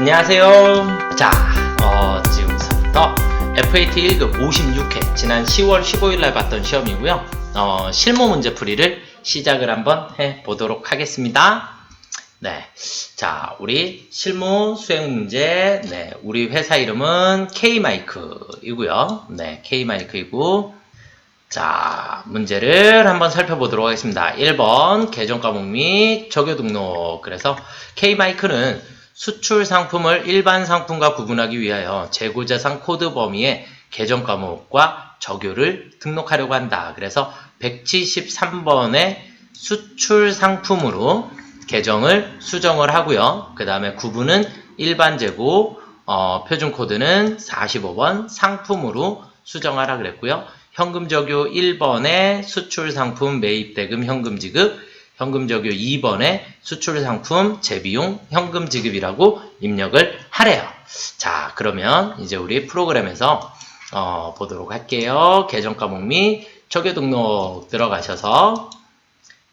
안녕하세요. 자, 지금부터 FAT 1급 56회 지난 10월 15일날 봤던 시험이고요. 실무 문제풀이를 시작을 한번 해보도록 하겠습니다. 네, 자, 우리 실무 수행 문제, 네, 우리 회사 이름은 K마이크이고요. 네, K마이크이고, 자, 문제를 한번 살펴보도록 하겠습니다. 1번 계정 과목 및 적요 등록. 그래서 K마이크는 수출 상품을 일반 상품과 구분하기 위하여 재고자산 코드 범위의 계정 과목과 적요를 등록하려고 한다. 그래서 173번의 수출 상품으로 계정을 수정을 하고요. 그 다음에 구분은 일반 재고, 표준 코드는 45번 상품으로 수정하라 그랬고요. 현금 적요 1번에 수출 상품 매입 대금 현금 지급, 현금 적요 2번에 수출 상품 재비용 현금 지급이라고 입력을 하래요. 자, 그러면 이제 우리 프로그램에서 보도록 할게요. 계정 과목 및 적요 등록 들어가셔서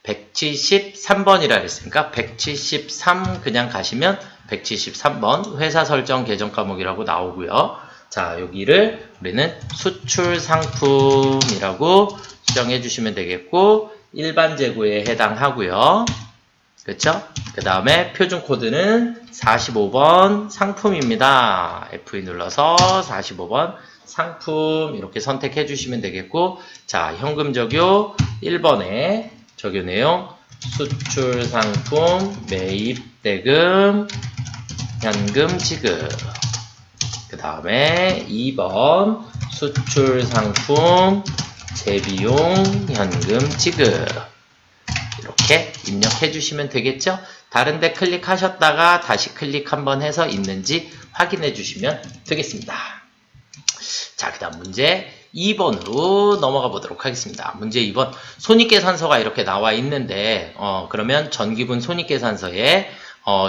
173번이라 그랬으니까 173 그냥 가시면 173번 회사 설정 계정 과목이라고 나오고요. 자, 여기를 우리는 수출 상품이라고 수정해 주시면 되겠고, 일반 재고에 해당하고요. 그렇죠? 그 다음에 표준 코드는 45번 상품입니다. F2 눌러서 45번 상품 이렇게 선택해 주시면 되겠고, 자, 현금 적요 1번에 적요 내용 수출 상품 매입 대금 현금 지급, 그 다음에 2번 수출 상품 재비용 현금 지급 이렇게 입력해 주시면 되겠죠? 다른데 클릭하셨다가 다시 클릭 한번 해서 있는지 확인해 주시면 되겠습니다. 자, 그 다음 문제 2번으로 넘어가 보도록 하겠습니다. 문제 2번 손익계산서가 이렇게 나와 있는데 그러면 전기분 손익계산서에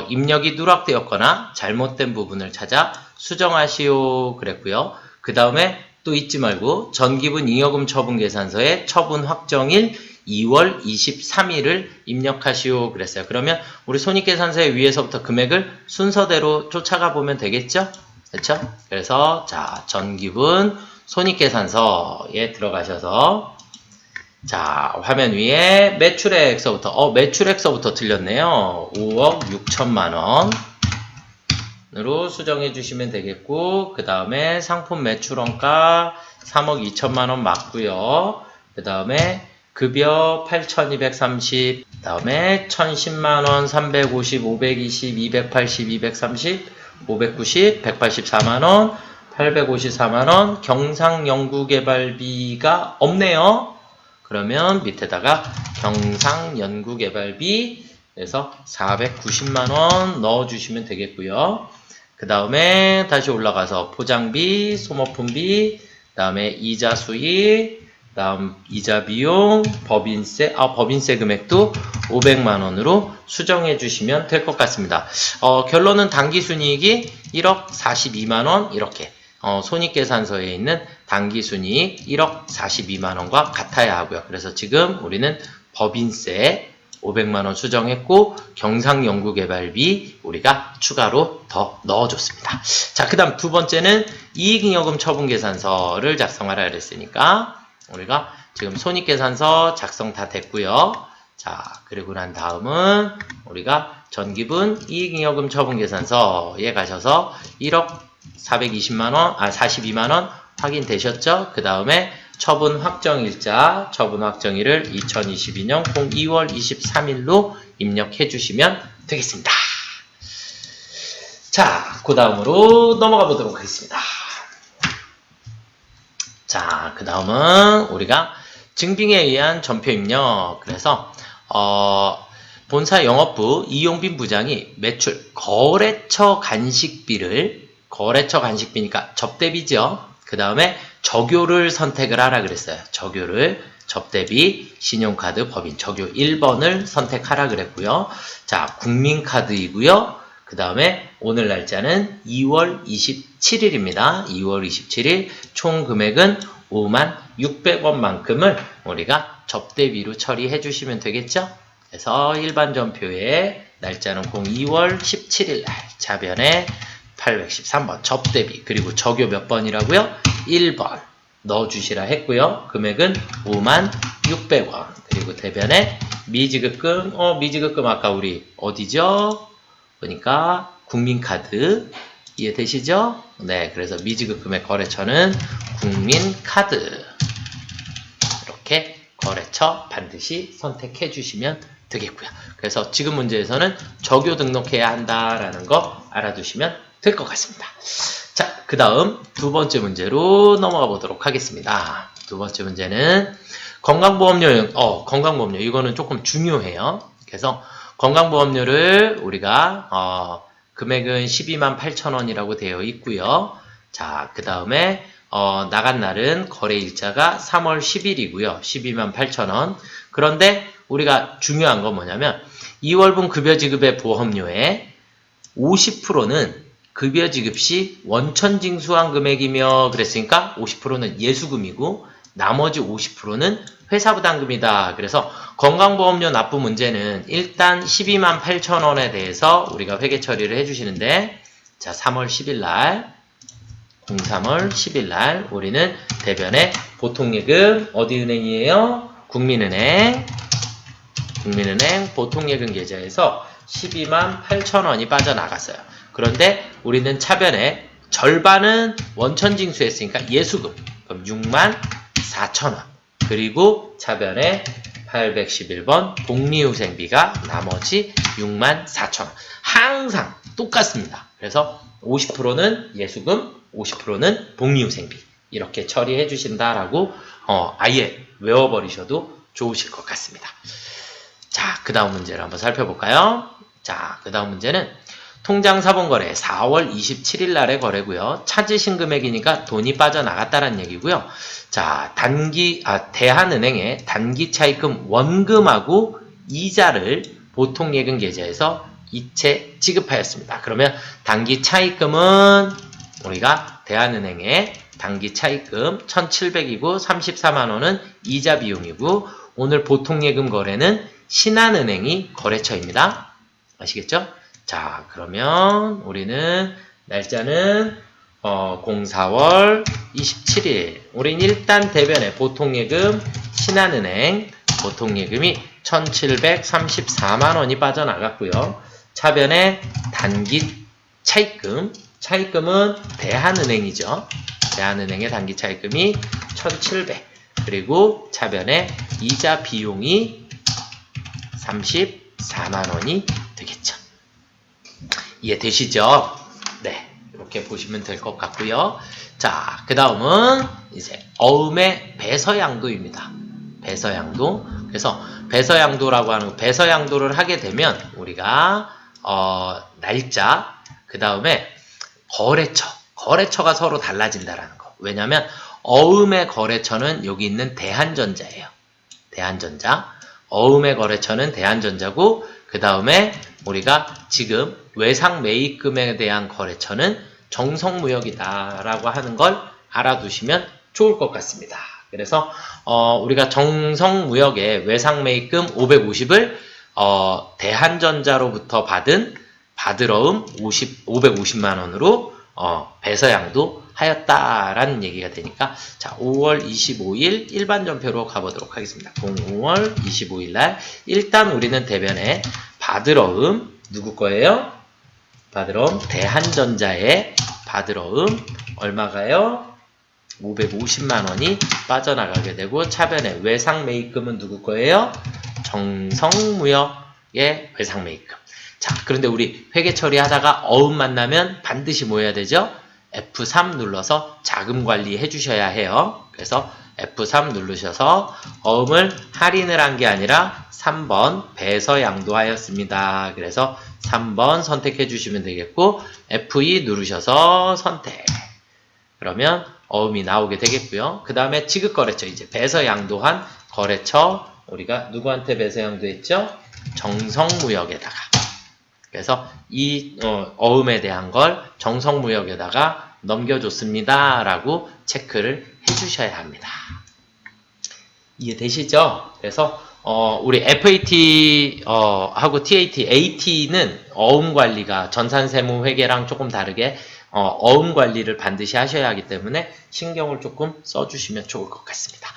입력이 누락되었거나 잘못된 부분을 찾아 수정하시오 그랬고요. 그 다음에 또 잊지 말고 전기분 잉여금 처분 계산서에 처분 확정일 2월 23일을 입력하시오 그랬어요. 그러면 우리 손익계산서의 위에서부터 금액을 순서대로 쫓아가 보면 되겠죠? 그렇죠? 그래서 자, 전기분 손익계산서에 들어가셔서 자, 화면 위에 매출액서부터 매출액서부터 틀렸네요. 5억 6천만 원으로 수정해 주시면 되겠고, 그 다음에 상품 매출원가 3억 2천만 원 맞고요. 그 다음에 급여 8,230, 그 다음에 1,010만 원, 350, 520, 280, 230, 590, 184만 원, 854만 원, 경상연구개발비가 없네요. 그러면 밑에다가 경상연구개발비 그래서 490만원 넣어주시면 되겠고요. 그 다음에 다시 올라가서 포장비, 소모품비, 그 다음에 이자 수익, 그 다음 이자 비용, 법인세, 법인세 금액도 500만원으로 수정해 주시면 될 것 같습니다. 결론은 당기순이익이 1억 42만원 이렇게 손익계산서에 있는 당기순이익 1억 42만원과 같아야 하고요. 그래서 지금 우리는 법인세 500만원 수정했고 경상연구개발비 우리가 추가로 더 넣어줬습니다. 자, 그 다음 두 번째는 이익잉여금 처분계산서를 작성하라 그랬으니까 우리가 지금 손익계산서 작성 다 됐고요. 자, 그리고 난 다음은 우리가 전기분 이익잉여금 처분계산서에 가셔서 1억 420만원, 42만원 확인되셨죠? 그 다음에 처분 확정일자, 처분 확정일을 2022년 2월 23일로 입력해 주시면 되겠습니다. 자, 그 다음으로 넘어가 보도록 하겠습니다. 자, 그 다음은 우리가 증빙에 의한 전표 입력. 그래서 본사 영업부 이용빈 부장이 매출 거래처 간식비니까 접대비죠. 그 다음에 적요를 선택을 하라 그랬어요. 적요를 접대비, 신용카드, 법인 적요 1번을 선택하라 그랬고요. 자, 국민카드이고요. 그 다음에 오늘 날짜는 2월 27일입니다. 2월 27일 총 금액은 56,600원만큼을 우리가 접대비로 처리해 주시면 되겠죠? 그래서 일반 전표에 날짜는 2월 17일 날 자변에 813번 접대비 그리고 적요 몇 번이라고요? 1번 넣어주시라 했고요. 금액은 56,600원 그리고 대변에 미지급금 미지급금 아까 우리 어디죠? 보니까 국민카드 이해되시죠? 네, 그래서 미지급금의 거래처는 국민카드 이렇게 거래처 반드시 선택해 주시면 되겠고요. 그래서 지금 문제에서는 적요 등록해야 한다라는 거 알아두시면 될 것 같습니다. 자, 그 다음 두 번째 문제로 넘어가 보도록 하겠습니다. 두 번째 문제는 건강보험료, 건강보험료 이거는 조금 중요해요. 그래서 건강보험료를 우리가 금액은 128,000원이라고 되어 있고요. 자, 그 다음에 나간 날은 거래일자가 3월 10일이고요. 128,000원. 그런데 우리가 중요한 건 뭐냐면 2월분 급여지급의 보험료의 50%는 급여지급 시 원천징수한 금액이며 그랬으니까 50%는 예수금이고 나머지 50%는 회사부담금이다. 그래서 건강보험료 납부 문제는 일단 128,000원에 대해서 우리가 회계 처리를 해주시는데 자 3월 10일날 03월 10일날 우리는 대변에 보통예금 어디 은행이에요? 국민은행 보통예금 계좌에서 128,000원이 빠져나갔어요. 그런데 우리는 차변에 절반은 원천징수했으니까 예수금 그럼 64,000원 그리고 차변에 811번 복리후생비가 나머지 64,000원 항상 똑같습니다. 그래서 50%는 예수금 50%는 복리후생비 이렇게 처리해 주신다라고 아예 외워버리셔도 좋으실 것 같습니다. 자, 그 다음 문제를 한번 살펴볼까요? 자, 그 다음 문제는 통장사본거래 4월 27일 날의 거래고요. 찾으신 금액이니까 돈이 빠져나갔다는 얘기고요. 자, 대한은행에 단기차입금 원금하고 이자를 보통예금 계좌에서 이체 지급하였습니다. 그러면 단기차입금은 우리가 대한은행에 단기차입금 1,700이고 34만원은 이자 비용이고 오늘 보통예금 거래는 신한은행이 거래처입니다. 아시겠죠? 자, 그러면 우리는 날짜는 04월 27일 우린 일단 대변에 보통예금 신한은행 보통예금이 1,734만원이 빠져나갔고요. 차변에 단기 차입금은 대한은행이죠. 대한은행의 단기 차입금이 1,700 그리고 차변에 이자 비용이 34만원이 되겠죠. 이해되시죠? 네, 이렇게 보시면 될 것 같고요. 자, 그 다음은 이제 어음의 배서양도입니다. 배서양도. 그래서 배서양도라고 하는 배서양도를 하게 되면 우리가 날짜, 그 다음에 거래처가 서로 달라진다라는 거. 왜냐하면 어음의 거래처는 여기 있는 대한전자예요. 대한전자. 어음의 거래처는 대한전자고 그 다음에 우리가 지금 외상매입금에 대한 거래처는 정성무역이다라고 하는 걸 알아두시면 좋을 것 같습니다. 그래서 우리가 정성무역의 외상매입금 550을 대한전자로부터 받으러움 550만원으로 배서양도 하였다라는 얘기가 되니까 자 5월 25일 일반전표로 가보도록 하겠습니다. 5월 25일 날 일단 우리는 대변에 받으러움 누구 거예요? 받으러움 대한전자의 받으러움 얼마가요? 550만원이 빠져나가게 되고 차변에 외상매입금은 누구 거예요? 정성무역의 외상매입금. 자, 그런데 우리 회계 처리하다가 어음 만나면 반드시 뭐 해야 되죠? F3 눌러서 자금 관리 해주셔야 해요. 그래서 F3 누르셔서 어음을 할인을 한 게 아니라 3번 배서양도하였습니다. 그래서 3번 선택해 주시면 되겠고 F2 누르셔서 선택. 그러면 어음이 나오게 되겠고요. 그 다음에 지급거래처 이제 배서양도한 거래처 우리가 누구한테 배서양도했죠? 정성무역에다가. 그래서 이 어음에 대한 걸 정성무역에다가 넘겨줬습니다. 라고 체크를 해주셔야 합니다. 이해되시죠? 그래서 우리 FAT 하고 TAT, AT는 어음 관리가 전산세무 회계랑 조금 다르게 어음 관리를 반드시 하셔야 하기 때문에 신경을 조금 써주시면 좋을 것 같습니다.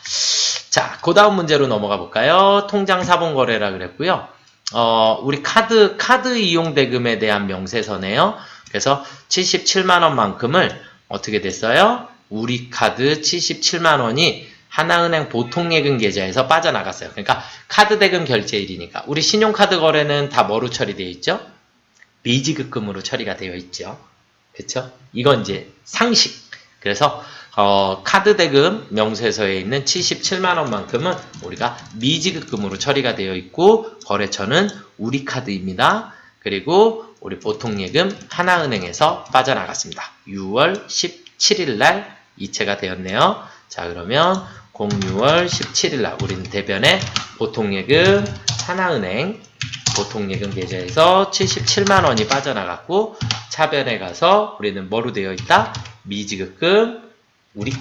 자, 그 다음 문제로 넘어가 볼까요? 통장 사본 거래라 그랬고요. 우리 카드 이용 대금에 대한 명세서네요. 그래서 77만 원만큼을 어떻게 됐어요? 우리 카드 77만 원이 하나은행 보통예금 계좌에서 빠져나갔어요. 그러니까 카드 대금 결제일이니까 우리 신용카드 거래는 다 뭐로 처리되어 있죠? 미지급금으로 처리가 되어 있죠. 그쵸? 이건 이제 상식. 그래서 카드 대금 명세서에 있는 77만 원만큼은 우리가 미지급금으로 처리가 되어 있고 거래처는 우리 카드입니다. 그리고 우리 보통예금 하나은행에서 빠져나갔습니다. 6월 17일 날 이체가 되었네요. 자, 그러면 06월 17일 날 우리는 대변에 보통예금 하나은행 보통예금 계좌에서 77만 원이 빠져나갔고 차변에 가서 우리는 뭐로 되어 있다? 미지급금 우리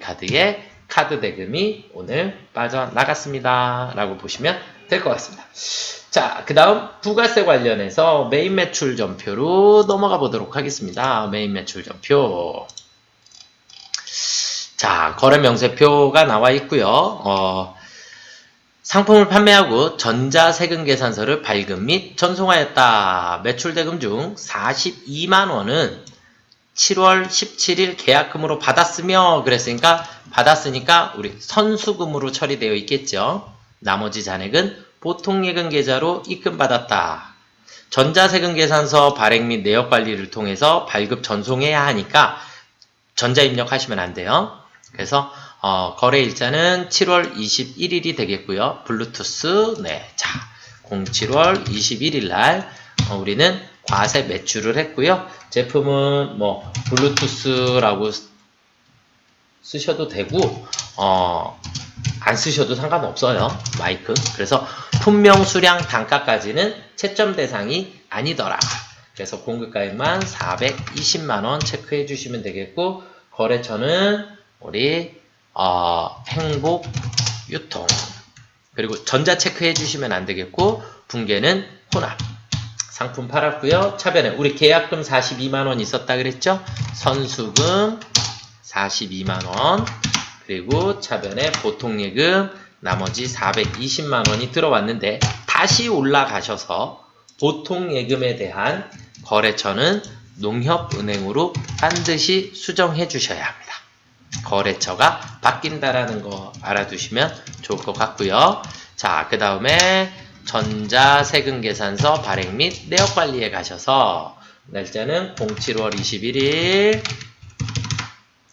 카드에 카드 대금이 오늘 빠져나갔습니다. 라고 보시면 될 것 같습니다. 자, 그 다음 부가세 관련해서 메인 매출 전표로 넘어가 보도록 하겠습니다. 메인 매출 전표. 자, 거래 명세표가 나와 있고요. 상품을 판매하고 전자세금 계산서를 발급 및 전송하였다. 매출대금 중 42만 원은 7월 17일 계약금으로 받았으며 받았으니까 우리 선수금으로 처리되어 있겠죠. 나머지 잔액은 보통예금 계좌로 입금받았다. 전자세금 계산서 발행 및 내역 관리를 통해서 발급 전송해야 하니까 전자입력하시면 안 돼요. 그래서 거래 일자는 7월 21일이 되겠고요. 블루투스 자 07월 21일 날 우리는 과세 매출을 했고요. 제품은 뭐 블루투스라고 쓰셔도 되고 안 쓰셔도 상관없어요. 마이크. 그래서 품명, 수량, 단가까지는 채점 대상이 아니더라. 그래서 공급가액만 420만원 체크해 주시면 되겠고 거래처는 우리 행복유통 그리고 전자 체크해 주시면 안 되겠고 분계는 혼합 상품 팔았고요. 차변에 우리 계약금 42만원 있었다 그랬죠? 선수금 42만원 그리고 차변에 보통예금 나머지 420만원이 들어왔는데 다시 올라가셔서 보통예금에 대한 거래처는 농협은행으로 반드시 수정해 주셔야 합니다. 거래처가 바뀐다라는 거 알아두시면 좋을 것 같고요. 자, 그 다음에 전자세금계산서 발행 및 내역관리에 가셔서 날짜는 07월 21일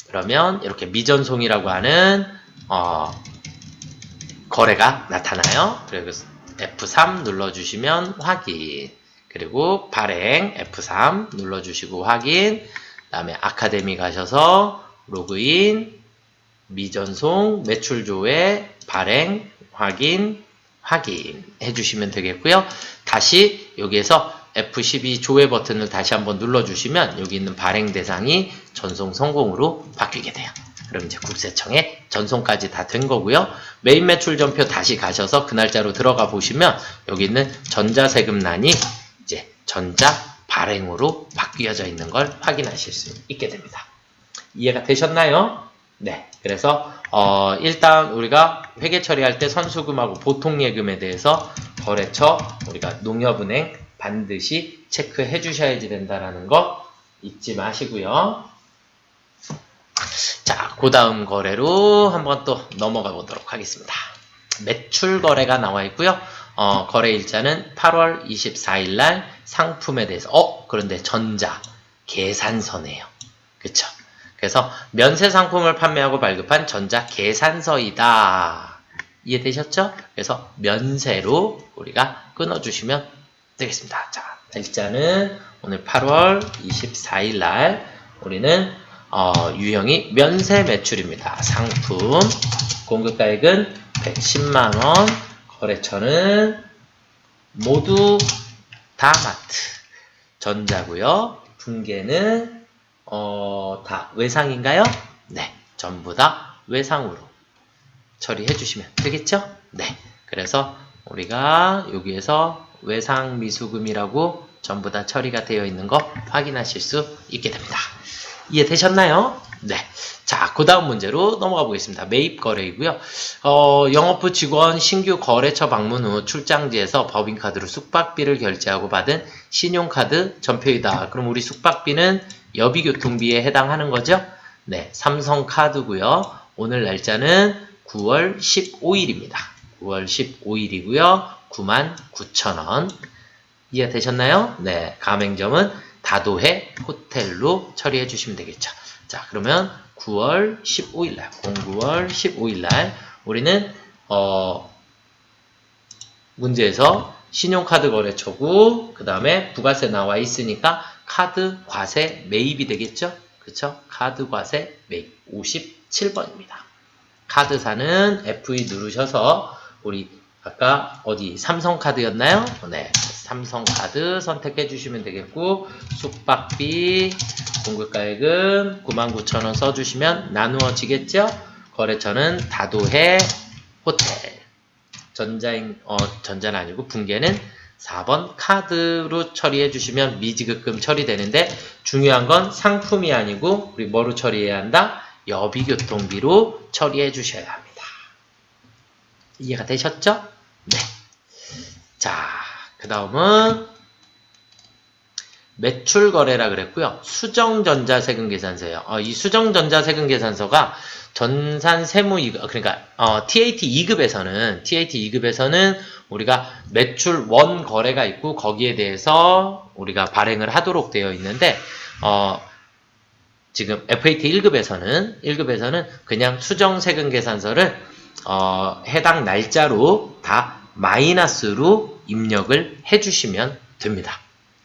그러면 이렇게 미전송이라고 하는 거래가 나타나요. 그리고 F3 눌러주시면 확인 그리고 발행 F3 눌러주시고 확인 그 다음에 아카데미 가셔서 로그인 미전송 매출조회 발행 확인 해주시면 되겠고요. 다시 여기에서 F12 조회 버튼을 다시 한번 눌러주시면 여기 있는 발행 대상이 전송 성공으로 바뀌게 돼요. 그럼 이제 국세청에 전송까지 다 된 거고요. 메인 매출 전표 다시 가셔서 그 날짜로 들어가 보시면 여기 있는 전자세금란이 이제 전자 발행으로 바뀌어져 있는 걸 확인하실 수 있게 됩니다. 이해가 되셨나요? 네. 그래서 일단 우리가 회계 처리할 때 선수금하고 보통예금에 대해서 거래처 우리가 농협은행 반드시 체크해 주셔야지 된다라는 거 잊지 마시고요. 자, 그 다음 거래로 한번 또 넘어가 보도록 하겠습니다. 매출 거래가 나와 있고요. 거래 일자는 8월 24일 날 상품에 대해서 그런데 전자 계산서네요. 그쵸? 그래서 면세 상품을 판매하고 발급한 전자 계산서이다. 이해되셨죠? 그래서 면세로 우리가 끊어주시면 되겠습니다. 자, 일자는 오늘 8월 24일 날 우리는 유형이 면세 매출입니다. 상품 공급가액은 110만원 거래처는 모두 다 마트 전자고요. 분계는 다 외상인가요? 네, 전부 다 외상으로 처리해 주시면 되겠죠? 네. 그래서 우리가 여기에서 외상미수금이라고 전부 다 처리가 되어 있는 거 확인하실 수 있게 됩니다. 이해되셨나요? 네. 자, 그 다음 문제로 넘어가 보겠습니다. 매입 거래이고요. 영업부 직원 신규 거래처 방문 후 출장지에서 법인카드로 숙박비를 결제하고 받은 신용카드 전표이다. 그럼 우리 숙박비는 여비교통비에 해당하는 거죠? 네. 삼성카드고요. 오늘 날짜는 9월 15일입니다. 9월 15일이고요. 99,000원. 이해되셨나요? 네. 가맹점은 다도해 호텔로 처리해 주시면 되겠죠. 자, 그러면 9월 15일날, 09월 15일날 우리는 문제에서 신용카드 거래처고 그 다음에 부가세 나와 있으니까 카드 과세 매입이 되겠죠? 그쵸? 카드 과세 매입 57번입니다. 카드사는 F2 누르셔서 우리 아까 어디 삼성카드였나요? 네, 삼성카드 선택해 주시면 되겠고 숙박비 공급가액은 99,000원 써주시면 나누어지겠죠? 거래처는 다도해 호텔 전자는 아니고 붕괴는 4번 카드로 처리해 주시면 미지급금 처리되는데 중요한 건 상품이 아니고 우리 뭐로 처리해야 한다? 여비교통비로 처리해 주셔야 합니다. 이해가 되셨죠? 네. 자, 그 다음은 매출거래라 그랬고요. 수정전자세금계산서예요. 이 수정전자세금계산서가 전산세무2급, 그러니까 TAT 2급에서는 우리가 매출 원 거래가 있고 거기에 대해서 우리가 발행을 하도록 되어 있는데 지금 FAT 1급에서는 그냥 수정세금계산서를 해당 날짜로 다 마이너스로 입력을 해주시면 됩니다.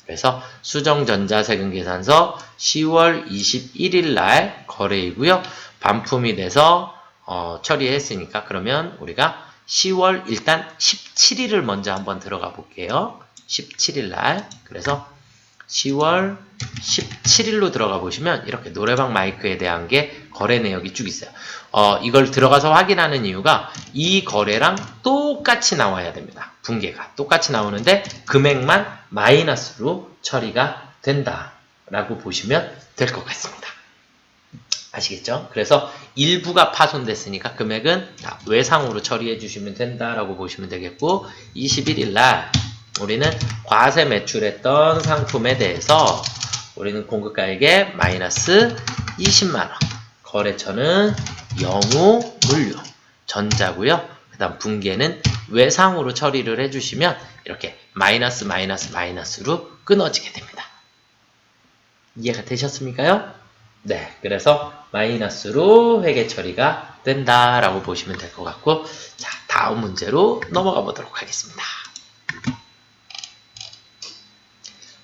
그래서 수정전자세금계산서 10월 21일 날 거래이고요. 반품이 돼서 처리했으니까 그러면 우리가 10월 일단 17일을 먼저 한번 들어가 볼게요. 17일 날 그래서 10월 17일로 들어가 보시면 이렇게 노래방 마이크에 대한 게 거래 내역이 쭉 있어요. 이걸 들어가서 확인하는 이유가 이 거래랑 똑같이 나와야 됩니다. 붕괴가 똑같이 나오는데 금액만 마이너스로 처리가 된다라고 보시면 될 것 같습니다. 아시겠죠? 그래서 일부가 파손됐으니까 금액은 다 외상으로 처리해 주시면 된다라고 보시면 되겠고 21일 날 우리는 과세 매출했던 상품에 대해서 우리는 공급가액에 마이너스 20만원 거래처는 영우 물류 전자고요. 그 다음 붕괴는 외상으로 처리를 해주시면 이렇게 마이너스로 끊어지게 됩니다. 이해가 되셨습니까요? 네, 그래서 마이너스로 회계 처리가 된다라고 보시면 될 것 같고 자, 다음 문제로 넘어가 보도록 하겠습니다.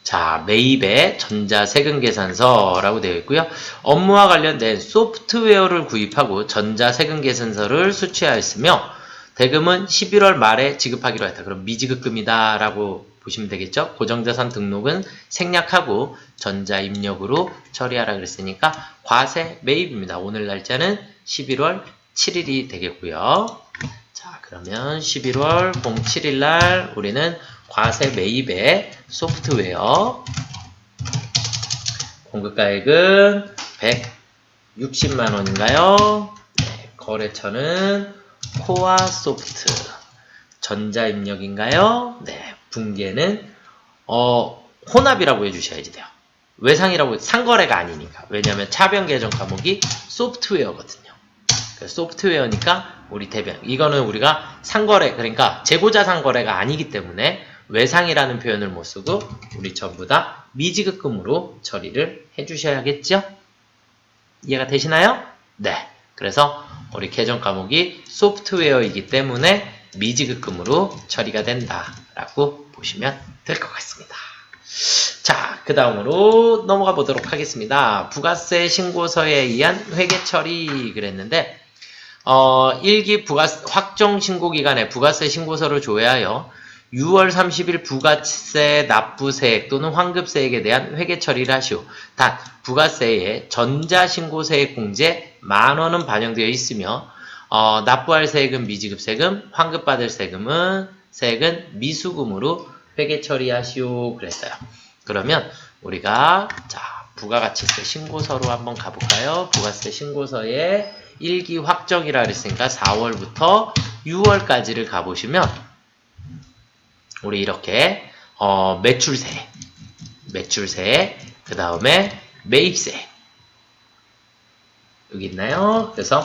자, 매입의 전자세금계산서라고 되어 있고요. 업무와 관련된 소프트웨어를 구입하고 전자세금계산서를 수취하였으며 대금은 11월 말에 지급하기로 했다. 그럼 미지급금이다 라고 보시면 되겠죠. 고정자산 등록은 생략하고 전자입력으로 처리하라 그랬으니까 과세 매입입니다. 오늘 날짜는 11월 7일이 되겠고요. 자, 그러면 11월 07일 날 우리는 과세 매입의 소프트웨어 공급가액은 160만원인가요? 네, 거래처는 코아소프트 전자입력인가요? 네, 붕괴는 혼합이라고 해주셔야지 돼요. 외상이라고 상거래가 아니니까. 왜냐하면 차변 계정 과목이 소프트웨어거든요. 소프트웨어니까 우리 대변 이거는 우리가 상거래 그러니까 재고자 상거래가 아니기 때문에 외상이라는 표현을 못 쓰고 우리 전부 다 미지급금으로 처리를 해주셔야겠죠? 이해가 되시나요? 네. 그래서 우리 계정 과목이 소프트웨어이기 때문에 미지급금으로 처리가 된다라고 보시면 될 것 같습니다. 자, 그 다음으로 넘어가 보도록 하겠습니다. 부가세 신고서에 의한 회계 처리 그랬는데 1기 부가세 확정 신고 기간에 부가세 신고서를 조회하여 6월 30일 부가세 납부세액 또는 환급세액에 대한 회계 처리를 하시오. 단 부가세에 전자신고세액 공제 10,000원은 반영되어 있으며 납부할 세금, 미지급 세금, 환급받을 세액은 미수금으로 회계 처리하시오 그랬어요. 그러면 우리가 부가가치세 신고서로 한번 가볼까요? 부가세 신고서에 1기 확정이라 그랬으니까 4월부터 6월까지를 가보시면 우리 이렇게 매출세, 그 다음에 매입세 여기 있나요? 그래서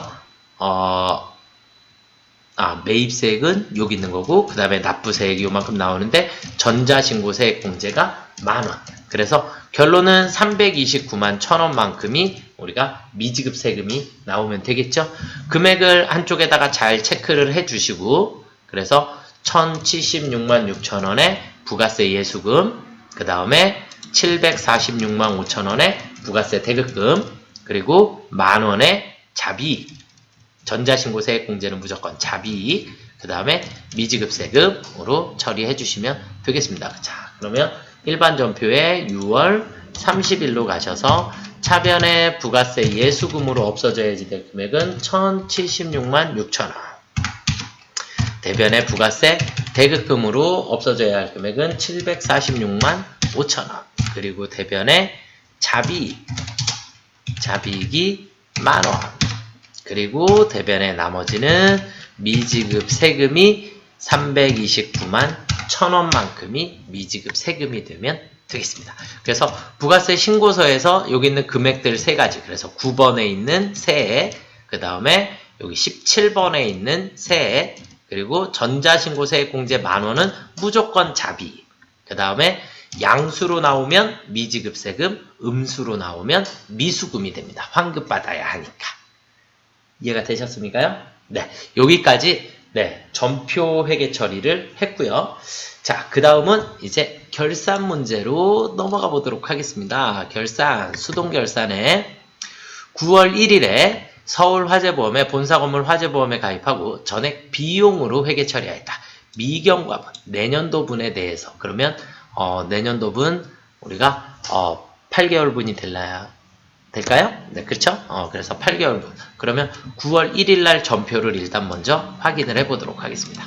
매입세액은 여기 있는 거고 그 다음에 납부세액이 요만큼 나오는데 전자신고세액 공제가 10,000원. 그래서 결론은 329만 1,000원만큼이 우리가 미지급 세금이 나오면 되겠죠. 금액을 한쪽에다가 잘 체크를 해주시고 그래서 1,076만 6천원의 부가세 예수금, 그 다음에 746만 5천원의 부가세 대급금, 그리고 10,000원의 자비익, 전자신고세액 공제는 무조건 자비익, 그 다음에 미지급 세금으로 처리해 주시면 되겠습니다. 자, 그러면 일반 전표에 6월 30일로 가셔서 차변의 부가세 예수금으로 없어져야지 될 금액은 1,076만 6천원. 대변의 부가세 대급금으로 없어져야 할 금액은 746만 5천원. 그리고 대변의 자비익이 10,000원. 그리고 대변의 나머지는 미지급 세금이 329만 1,000원만큼이 미지급 세금이 되면 되겠습니다. 그래서 부가세 신고서에서 여기 있는 금액들 세 가지, 그래서 9번에 있는 세액, 그 다음에 여기 17번에 있는 세액, 그리고 전자신고세액 공제 10,000원은 무조건 자비, 그 다음에 양수로 나오면 미지급 세금, 음수로 나오면 미수금이 됩니다. 환급받아야 하니까. 이해가 되셨습니까요? 네, 여기까지 전표 회계 처리를 했고요. 자, 그 다음은 이제 결산 문제로 넘어가 보도록 하겠습니다. 결산, 수동결산에 9월 1일에 서울화재보험에 본사건물 화재보험에 가입하고 전액 비용으로 회계 처리하였다. 미경과분, 내년도분에 대해서 그러면 내년도분 우리가 8개월분이 될까요? 네, 그렇죠? 그래서 8개월분. 그러면 9월 1일 날 전표를 일단 먼저 확인을 해보도록 하겠습니다.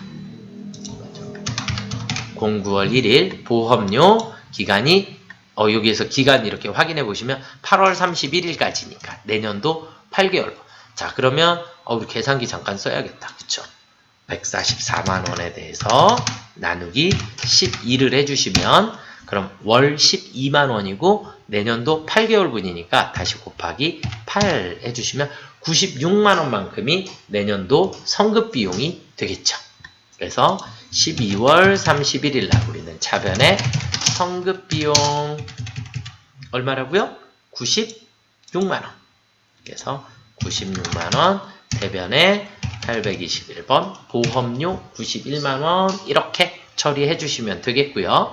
09월 1일 보험료 기간이 여기에서 기간 이렇게 확인해 보시면 8월 31일까지니까 내년도 8개월분. 자, 그러면 우리 계산기 잠깐 써야겠다. 그쵸? 144만원에 대해서 나누기 12를 해주시면 그럼 월 12만원이고 내년도 8개월분이니까 다시 곱하기 8 해주시면 96만원만큼이 내년도 성급비용이 되겠죠. 그래서 12월 31일 날 우리는 차변에 성급비용 얼마라고요? 96만원. 그래서 96만원 대변에 821번 보험료 91만원 이렇게 처리해 주시면 되겠고요.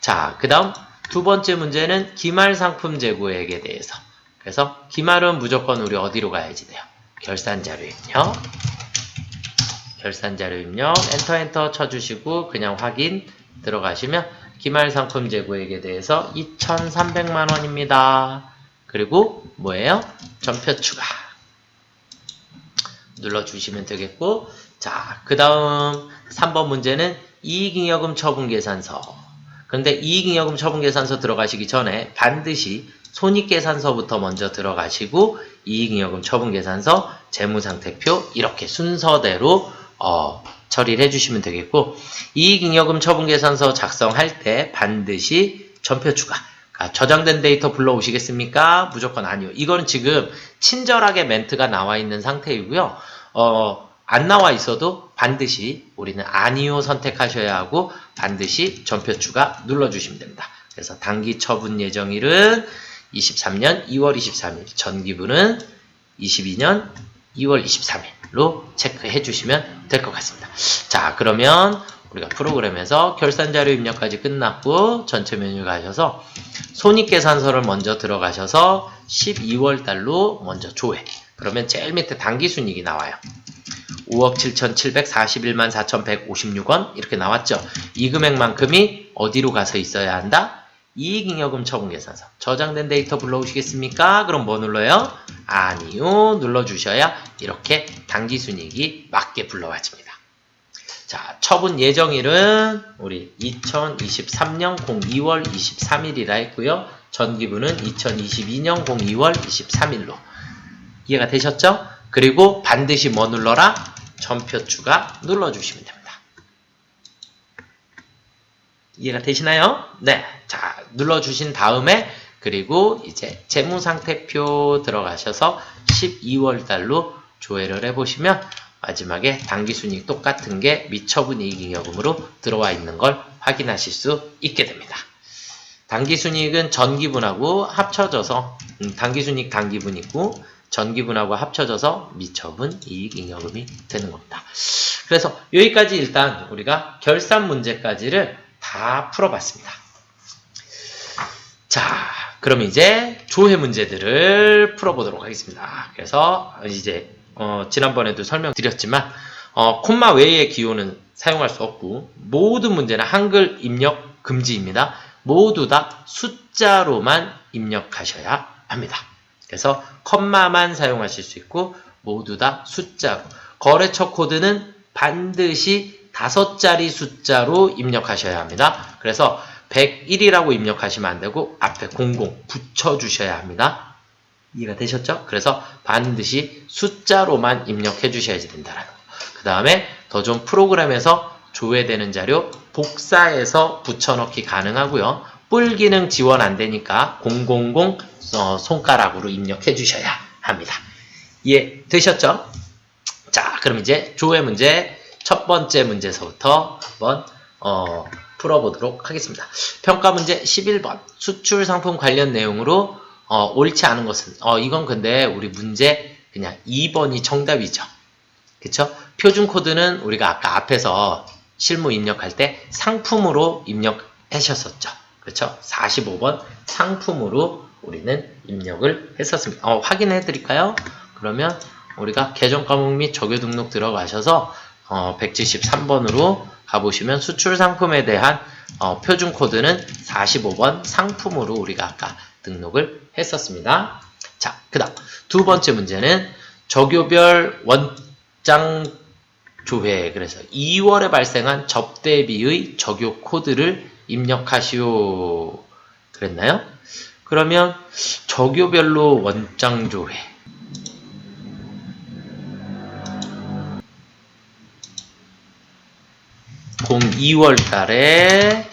자, 그 다음 두 번째 문제는 기말상품 재고액에 대해서. 그래서 기말은 무조건 우리 어디로 가야지 돼요? 결산자료 입력. 결산자료 입력 엔터 쳐주시고 그냥 확인 들어가시면 기말상품 재고액에 대해서 2,300만원입니다. 그리고 뭐예요? 전표 추가 눌러주시면 되겠고, 자, 그 다음 3번 문제는 이익잉여금 처분계산서. 그런데 이익잉여금 처분계산서 들어가시기 전에 반드시 손익계산서부터 먼저 들어가시고 이익잉여금 처분계산서, 재무상태표 이렇게 순서대로 처리를 해주시면 되겠고, 이익잉여금 처분계산서 작성할 때 반드시 전표 추가. 저장된 데이터 불러오시겠습니까? 무조건 아니요. 이거는 지금 친절하게 멘트가 나와 있는 상태이고요. 안 나와 있어도 반드시 우리는 아니요 선택하셔야 하고 반드시 전표 추가 눌러주시면 됩니다. 그래서 단기 처분 예정일은 23년 2월 23일, 전기분은 22년 2월 23일로 체크해 주시면 될 것 같습니다. 자, 그러면 우리가 프로그램에서 결산자료 입력까지 끝났고 전체 메뉴 가셔서 손익계산서를 먼저 들어가셔서 12월 달로 먼저 조회. 그러면 제일 밑에 당기순이익이 나와요. 5억 7,741만 4,156원 이렇게 나왔죠. 이 금액만큼이 어디로 가서 있어야 한다? 이익잉여금 처분계산서. 저장된 데이터 불러오시겠습니까? 그럼 뭐 눌러요? 아니요. 눌러주셔야 이렇게 당기순이익이 맞게 불러와집니다. 자, 처분 예정일은 우리 2023년 02월 23일이라 했고요. 전기분은 2022년 02월 23일로. 이해가 되셨죠? 그리고 반드시 뭐 눌러라? 전표 추가 눌러주시면 됩니다. 이해가 되시나요? 네. 자, 눌러주신 다음에 그리고 이제 재무상태표 들어가셔서 12월 달로 조회를 해보시면 마지막에 당기순이익 똑같은 게 미처분이익잉여금으로 들어와 있는 걸 확인하실 수 있게 됩니다. 당기순이익은 전기분하고 합쳐져서 당기순이익 당기분 있고 전기분하고 합쳐져서 미처분이익잉여금이 되는 겁니다. 그래서 여기까지 일단 우리가 결산 문제까지를 다 풀어봤습니다. 자, 그럼 이제 조회 문제들을 풀어보도록 하겠습니다. 그래서 이제 지난번에도 설명드렸지만 콤마 외의 기호는 사용할 수 없고 모든 문제는 한글 입력 금지입니다. 모두 다 숫자로만 입력하셔야 합니다. 그래서 컴마만 사용하실 수 있고 모두 다 숫자로. 거래처 코드는 반드시 5자리 숫자로 입력하셔야 합니다. 그래서 101이라고 입력하시면 안 되고 앞에 00 붙여주셔야 합니다. 이해가 되셨죠? 그래서 반드시 숫자로만 입력해 주셔야 된다라는 거. 그 다음에 더 좋은 프로그램에서 조회되는 자료 복사해서 붙여넣기 가능하고요. 뿔 기능 지원 안 되니까 000 손가락으로 입력해 주셔야 합니다. 이해 되셨죠? 자, 그럼 이제 조회 문제 첫 번째 문제서부터 한번 풀어보도록 하겠습니다. 평가 문제 11번 수출 상품 관련 내용으로 옳지 않은 것은 이건 근데 우리 문제 그냥 2번이 정답이죠. 그쵸? 표준 코드는 우리가 아까 앞에서 실무 입력할 때 상품으로 입력하셨었죠. 그쵸? 45번 상품으로 우리는 입력을 했었습니다. 확인해 드릴까요? 그러면 우리가 계정 과목 및 적요 등록 들어가셔서 173번으로 가보시면 수출 상품에 대한 표준 코드는 45번 상품으로 우리가 아까 등록을 했었습니다. 자, 그 다음 두 번째 문제는 적요별 원장 조회. 그래서 2월에 발생한 접대비의 적요 코드를 입력하시오. 그랬나요? 그러면 적요별로 원장 조회. 공 2월 달에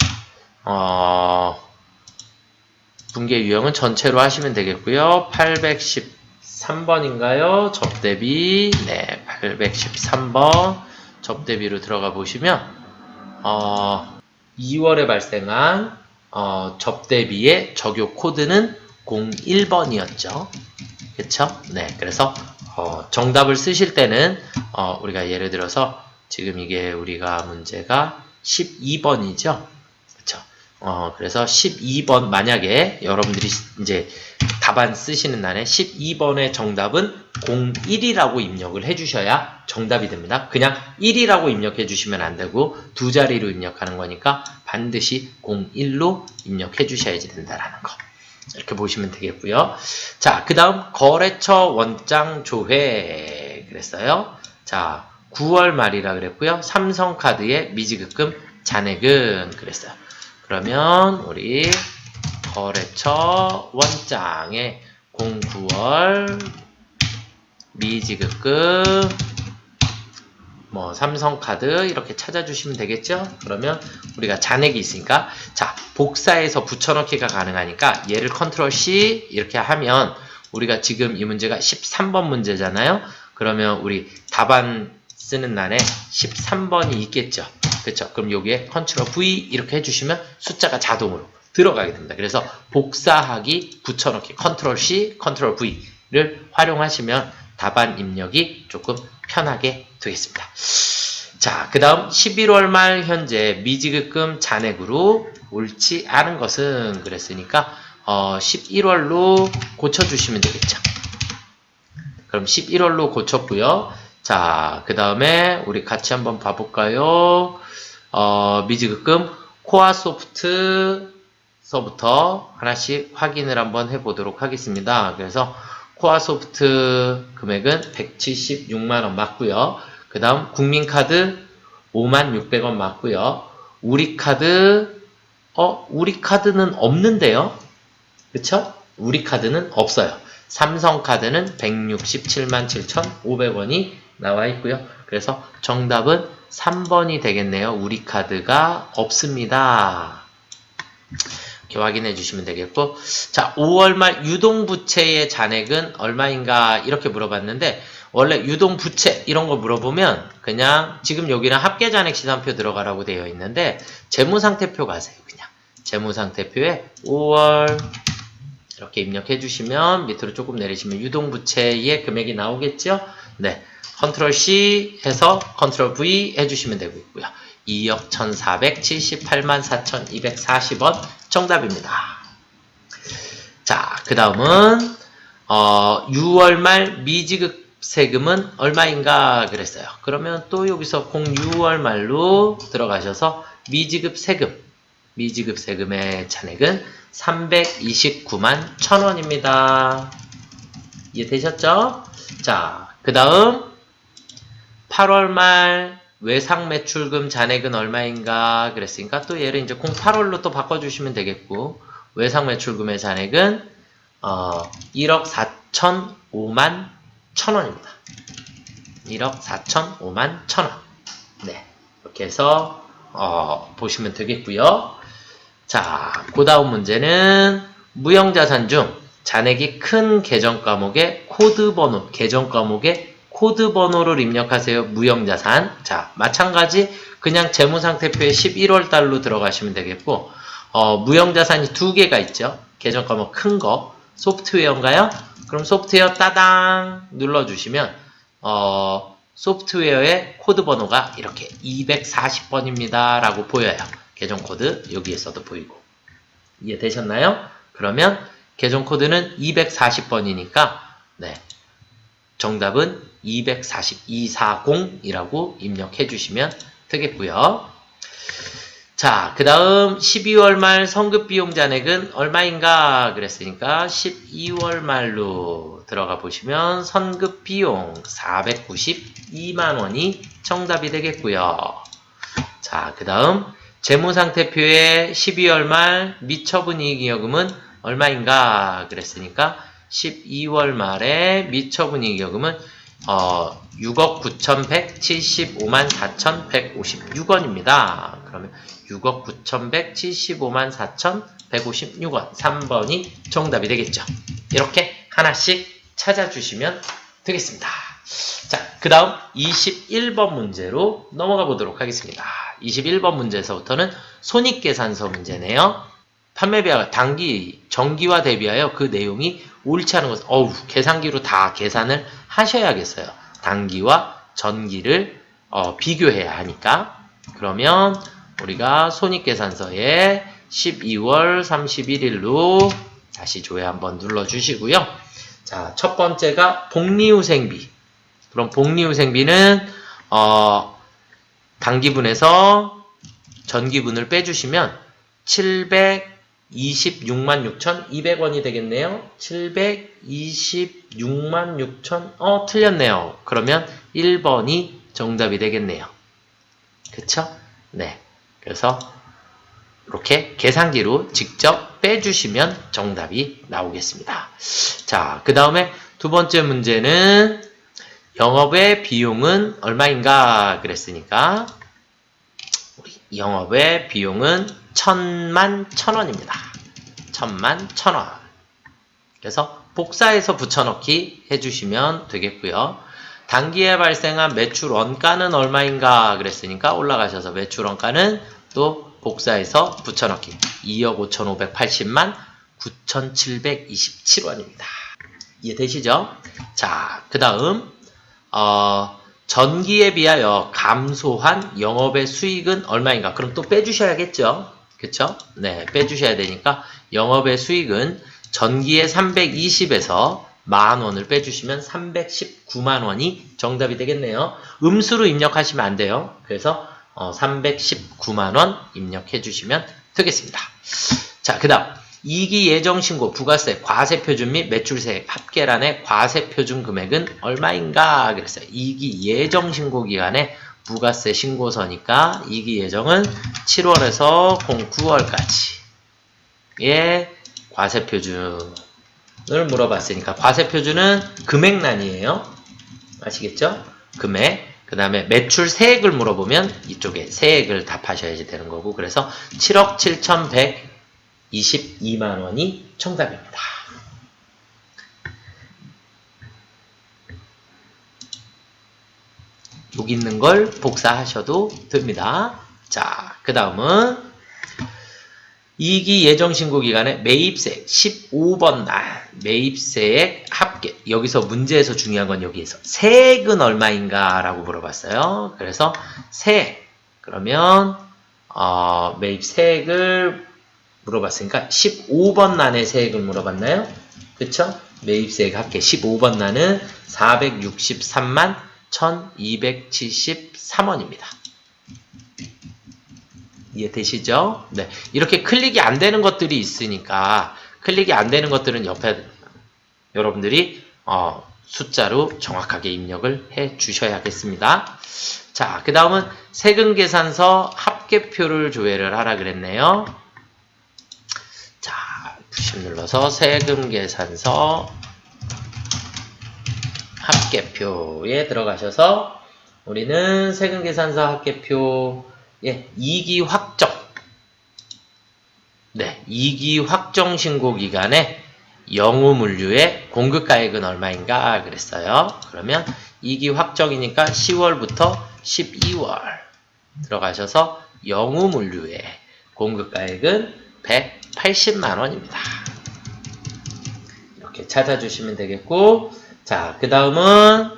분계 유형은 전체로 하시면 되겠고요. 813번인가요? 접대비. 네, 813번 접대비로 들어가 보시면 2월에 발생한 접대비의 적요 코드는 01번이었죠. 그쵸? 네, 그래서 정답을 쓰실 때는 우리가 예를 들어서 지금 이게 우리가 문제가 12번이죠. 그쵸? 그래서 12번 만약에 여러분들이 이제 답안 쓰시는 날에 12번의 정답은 01이라고 입력을 해주셔야 정답이 됩니다. 그냥 1이라고 입력해 주시면 안 되고 두 자리로 입력하는 거니까 반드시 01로 입력해 주셔야지 된다라는 거. 이렇게 보시면 되겠고요. 자, 그 다음 거래처 원장 조회 그랬어요. 자, 9월 말이라 그랬고요. 삼성카드의 미지급금 잔액은 그랬어요. 그러면 우리 거래처 원장의 09월 미지급금 삼성카드 이렇게 찾아주시면 되겠죠? 그러면 우리가 잔액이 있으니까 자, 복사해서 붙여넣기가 가능하니까 얘를 컨트롤 C 이렇게 하면 우리가 지금 이 문제가 13번 문제잖아요. 그러면 우리 답안 쓰는 날에 13번이 있겠죠. 그렇죠? 그럼 여기에 컨트롤 V 이렇게 해주시면 숫자가 자동으로 들어가게 됩니다. 그래서 복사하기, 붙여넣기, 컨트롤 C, 컨트롤 V를 활용하시면 답안 입력이 조금 편하게 되겠습니다. 자, 그 다음 11월 말 현재 미지급금 잔액으로 옳지 않은 것은 그랬으니까 11월로 고쳐주시면 되겠죠. 그럼 11월로 고쳤고요. 자, 그 다음에 우리 같이 한번 봐볼까요? 미지급금 코아소프트 서부터 하나씩 확인을 한번 해보도록 하겠습니다. 그래서 코아소프트 금액은 176만원 맞고요. 그 다음 국민카드 56,600원 맞고요. 우리카드 우리카드는 없는데요. 그쵸? 우리카드는 없어요. 삼성카드는 167만 7,500원이 나와 있고요. 그래서 정답은 3번이 되겠네요. 우리카드가 없습니다. 이렇게 확인해 주시면 되겠고, 자, 5월 말 유동부채의 잔액은 얼마인가 이렇게 물어봤는데, 원래 유동부채 이런 거 물어보면 그냥 지금 여기는 합계잔액 시산표 들어가라고 되어 있는데 재무상태표 가세요. 그냥 재무상태표에 5월 이렇게 입력해 주시면 밑으로 조금 내리시면 유동부채의 금액이 나오겠죠. 네, 컨트롤 C 해서 컨트롤 V 해주시면 되고 있고요. 2억 1,478만 4,240원 정답입니다. 자, 그 다음은 6월 말 미지급 세금은 얼마인가 그랬어요. 그러면 또 여기서 06월 말로 들어가셔서 미지급 세금의 잔액은 329만 1,000원입니다. 이해되셨죠? 자, 그 다음 8월 말 외상 매출금 잔액은 얼마인가 그랬으니까 또 얘를 이제 08월로 또 바꿔주시면 되겠고, 외상 매출금의 잔액은 1억 4,005만 1,000원입니다. 1억 4,005만 1,000원. 네, 이렇게 해서 보시면 되겠고요. 자, 그 다음 문제는 무형자산 중 잔액이 큰 계정 과목의 코드 번호, 계정 과목의 코드 번호를 입력하세요. 무형자산. 자, 마찬가지 그냥 재무상태표에 11월 달로 들어가시면 되겠고, 무형자산이 두 개가 있죠. 계정 과목 큰 거, 소프트웨어인가요? 그럼 소프트웨어 따당 눌러주시면 소프트웨어의 코드 번호가 이렇게 240번입니다 라고 보여요. 계정 코드 여기에서도 보이고. 이해되셨나요? 그러면 계정 코드는 240번이니까 네, 정답은 240이라고 입력해 주시면 되겠고요. 자, 그 다음 12월 말 성급비용 잔액은 얼마인가 그랬으니까 12월 말로 들어가 보시면 선급비용 492만원이 정답이 되겠고요. 자, 그 다음 재무상태표에 12월 말 미처분이익여금은 얼마인가 그랬으니까 12월 말에 미처분이익여금은 6억 9,175만 4,156원입니다. 그러면 6억 9,175만 4,156원 3번이 정답이 되겠죠. 이렇게 하나씩 찾아주시면 되겠습니다. 자, 그 다음 21번 문제로 넘어가 보도록 하겠습니다. 21번 문제에서부터는 손익계산서 문제네요. 판매비와 단기, 정기와 대비하여 그 내용이 옳지 않은 것은 계산기로 다 계산을 하셔야겠어요. 단기와 전기를 비교해야 하니까. 그러면 우리가 손익계산서에 12월 31일로 다시 조회 한번 눌러주시고요. 자, 첫 번째가 복리후생비. 그럼 복리후생비는 단기분에서 전기분을 빼주시면 726만 6,200원이 되겠네요. 726만 6천, 틀렸네요. 그러면 1번이 정답이 되겠네요. 그쵸? 네. 그래서 이렇게 계산기로 직접 빼주시면 정답이 나오겠습니다. 자, 그 다음에 두 번째 문제는 영업의 비용은 얼마인가 그랬으니까 우리 영업의 비용은 1,000만 1,000원입니다. 1,000만 1,000원. 그래서 복사해서 붙여넣기 해주시면 되겠고요. 단기에 발생한 매출 원가는 얼마인가 그랬으니까 올라가셔서 매출 원가는 또 복사해서 붙여넣기 2억 5,580만 9,727원입니다. 이해되시죠? 자, 그 다음 전기에 비하여 감소한 영업의 수익은 얼마인가? 그럼 또 빼주셔야겠죠? 그쵸? 네, 빼주셔야 되니까 영업의 수익은 전기의 320에서 만원을 빼주시면 319만원이 정답이 되겠네요. 음수로 입력하시면 안 돼요. 그래서 319만원 입력해 주시면 되겠습니다. 자, 그 다음 2기 예정신고 부가세 과세표준 및 매출세액 합계란의 과세표준 금액은 얼마인가 그랬어요. 2기 예정신고 기간에 부가세 신고서니까 2기 예정은 7월에서 9월까지의 과세표준을 물어봤으니까 과세표준은 금액란이에요. 아시겠죠? 금액. 그 다음에 매출 세액을 물어보면 이쪽에 세액을 답하셔야지 되는 거고, 그래서 7억 7,122만 원이 정답입니다. 여기 있는 걸 복사하셔도 됩니다. 자, 그 다음은 2기 예정신고 기간에 매입세액 15번 날 매입세액 합계. 여기서 문제에서 중요한 건 여기에서 세액은 얼마인가 라고 물어봤어요. 그래서 세액 그러면 매입세액을 물어봤으니까 15번 난의 세액을 물어봤나요? 그쵸? 매입세액 합계 15번 난은 463만 1273원입니다. 이해되시죠? 네. 이렇게 클릭이 안 되는 것들이 있으니까 클릭이 안 되는 것들은 옆에 여러분들이 숫자로 정확하게 입력을 해 주셔야겠습니다. 자, 그 다음은 세금계산서 합계표를 조회를 하라 그랬네요. 자, F10 눌러서 세금계산서 합계표에 들어가셔서 우리는 세금계산서 합계표 2기 확정. 네, 2기 확정 신고 기간에 영우물류의 공급가액은 얼마인가 그랬어요. 그러면 2기 확정이니까 10월부터 12월 들어가셔서 영우물류의 공급가액은 180만 원입니다. 이렇게 찾아주시면 되겠고, 자, 그 다음은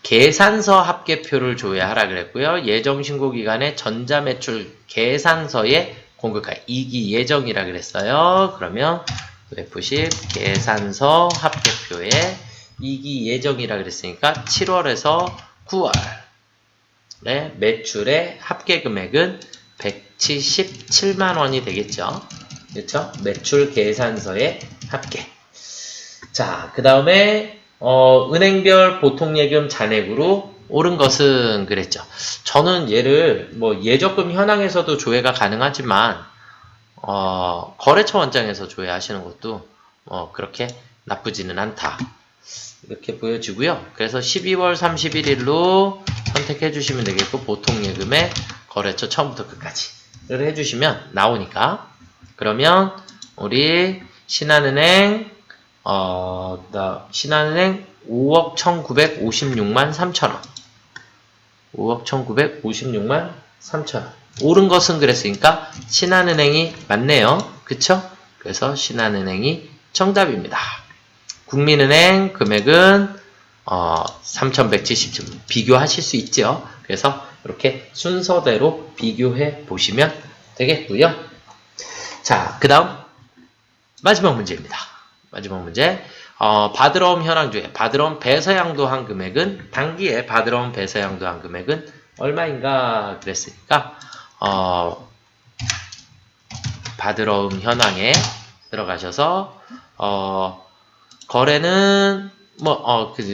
계산서 합계표를 조회하라 그랬고요. 예정신고 기간에 전자매출 계산서의 공급가액 2기 예정이라 그랬어요. 그러면 F10 계산서 합계표에 2기 예정이라 그랬으니까 7월에서 9월 매출의 합계 금액은 177만 원이 되겠죠. 그렇죠? 매출 계산서의 합계. 자, 그 다음에 은행별 보통예금 잔액으로 오른 것은 그랬죠. 저는 얘를 예적금 현황에서도 조회가 가능하지만 거래처 원장에서 조회하시는 것도 그렇게 나쁘지는 않다. 이렇게 보여지고요. 그래서 12월 31일로 선택해 주시면 되겠고, 보통예금의 거래처 처음부터 끝까지를 해주시면 나오니까, 그러면 우리 신한은행 신한은행 5억 1956만 3천원 5억 1956만 3천원 오른 것은 그랬으니까 신한은행이 맞네요. 그쵸? 그래서 신한은행이 정답입니다. 국민은행 금액은 3,170점 비교하실 수 있죠. 그래서 이렇게 순서대로 비교해 보시면 되겠고요. 자, 그 다음 마지막 문제입니다. 마지막 문제. 받으러옴 현황조회, 받으러옴 배서양도한 금액은, 당기에 받으러옴 배서양도한 금액은 얼마인가 그랬으니까, 받으러옴 현황에 들어가셔서, 거래는,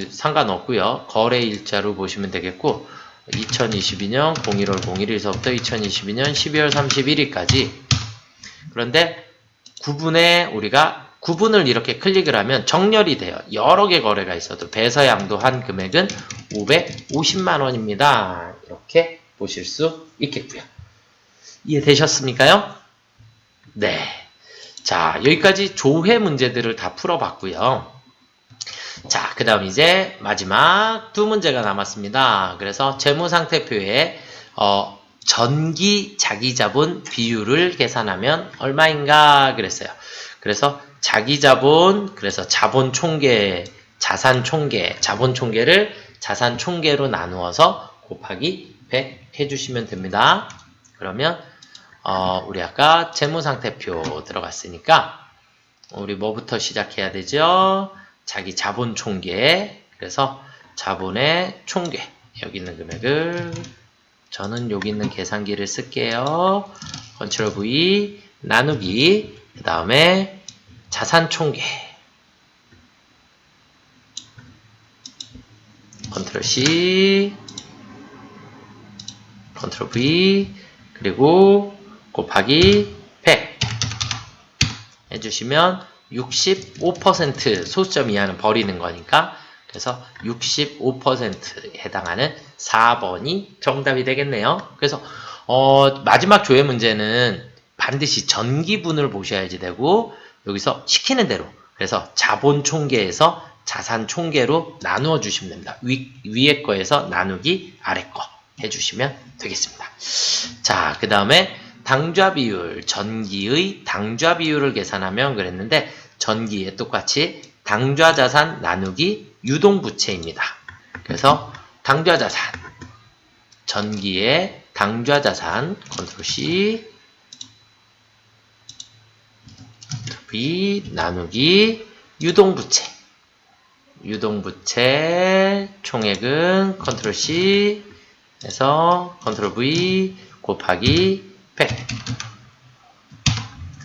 상관없고요. 거래 일자로 보시면 되겠고, 2022년 01월 01일서부터 2022년 12월 31일까지. 그런데 우리가 구분을 이렇게 클릭을 하면 정렬이 돼요. 여러 개 거래가 있어도 배서양도한 금액은 550만 원입니다. 이렇게 보실 수 있겠고요. 이해되셨습니까요? 네. 자, 여기까지 조회 문제들을 다 풀어봤고요. 자, 그 다음 이제 마지막 두 문제가 남았습니다. 그래서 재무상태표에 전기 자기자본 비율을 계산하면 얼마인가 그랬어요. 그래서 자기자본, 그래서 자본 총계, 자산 총계, 자본 총계를 자산 총계로 나누어서 곱하기 100 해주시면 됩니다. 그러면 우리 아까 재무상태표 들어갔으니까 우리 뭐부터 시작해야 되죠? 자기 자본 총계. 그래서 자본의 총계, 여기 있는 금액을 저는 여기 있는 계산기를 쓸게요. Ctrl V 나누기, 그 다음에 자산 총계, 컨트롤 C, 컨트롤 V, 그리고 곱하기 100 해주시면 65% 소수점 이하는 버리는 거니까, 그래서 65%에 해당하는 4번이 정답이 되겠네요. 그래서 마지막 조회 문제는 반드시 전기분을 보셔야지 되고, 여기서 시키는 대로, 그래서 자본 총계에서 자산 총계로 나누어 주시면 됩니다. 위에 거에서 나누기, 아래 거 해주시면 되겠습니다. 자, 그 다음에 당좌 비율, 전기의 당좌 비율을 계산하면 그랬는데, 전기에 똑같이 당좌 자산 나누기 유동부채입니다. 그래서 당좌 자산, 전기의 당좌 자산, 컨트롤 C, V 나누기 유동부채. 유동부채 총액은 컨트롤 C 해서 컨트롤 V 곱하기 100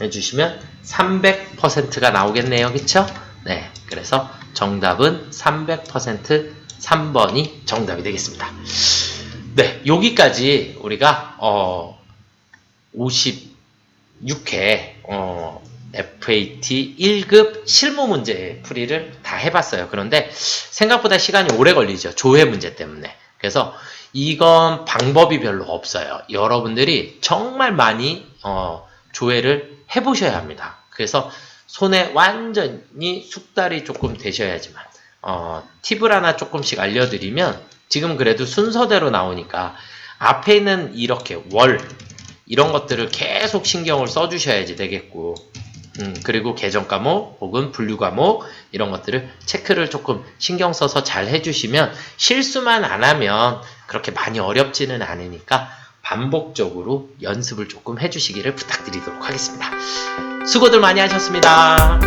해주시면 300%가 나오겠네요. 그쵸? 네. 그래서 정답은 300% 3번이 정답이 되겠습니다. 네. 여기까지 우리가 56회 FAT 1급 실무 문제 풀이를 다 해봤어요. 그런데 생각보다 시간이 오래 걸리죠. 조회 문제 때문에. 그래서 이건 방법이 별로 없어요. 여러분들이 정말 많이 조회를 해보셔야 합니다. 그래서 손에 완전히 숙달이 조금 되셔야지만 팁을 하나 조금씩 알려드리면, 지금 그래도 순서대로 나오니까 앞에 있는 이렇게 월 이런 것들을 계속 신경을 써주셔야지 되겠고, 그리고 개정 과목 혹은 분류 과목 이런 것들을 체크를 조금 신경 써서 잘 해주시면 실수만 안 하면 그렇게 많이 어렵지는 않으니까 반복적으로 연습을 조금 해주시기를 부탁드리도록 하겠습니다. 수고들 많이 하셨습니다.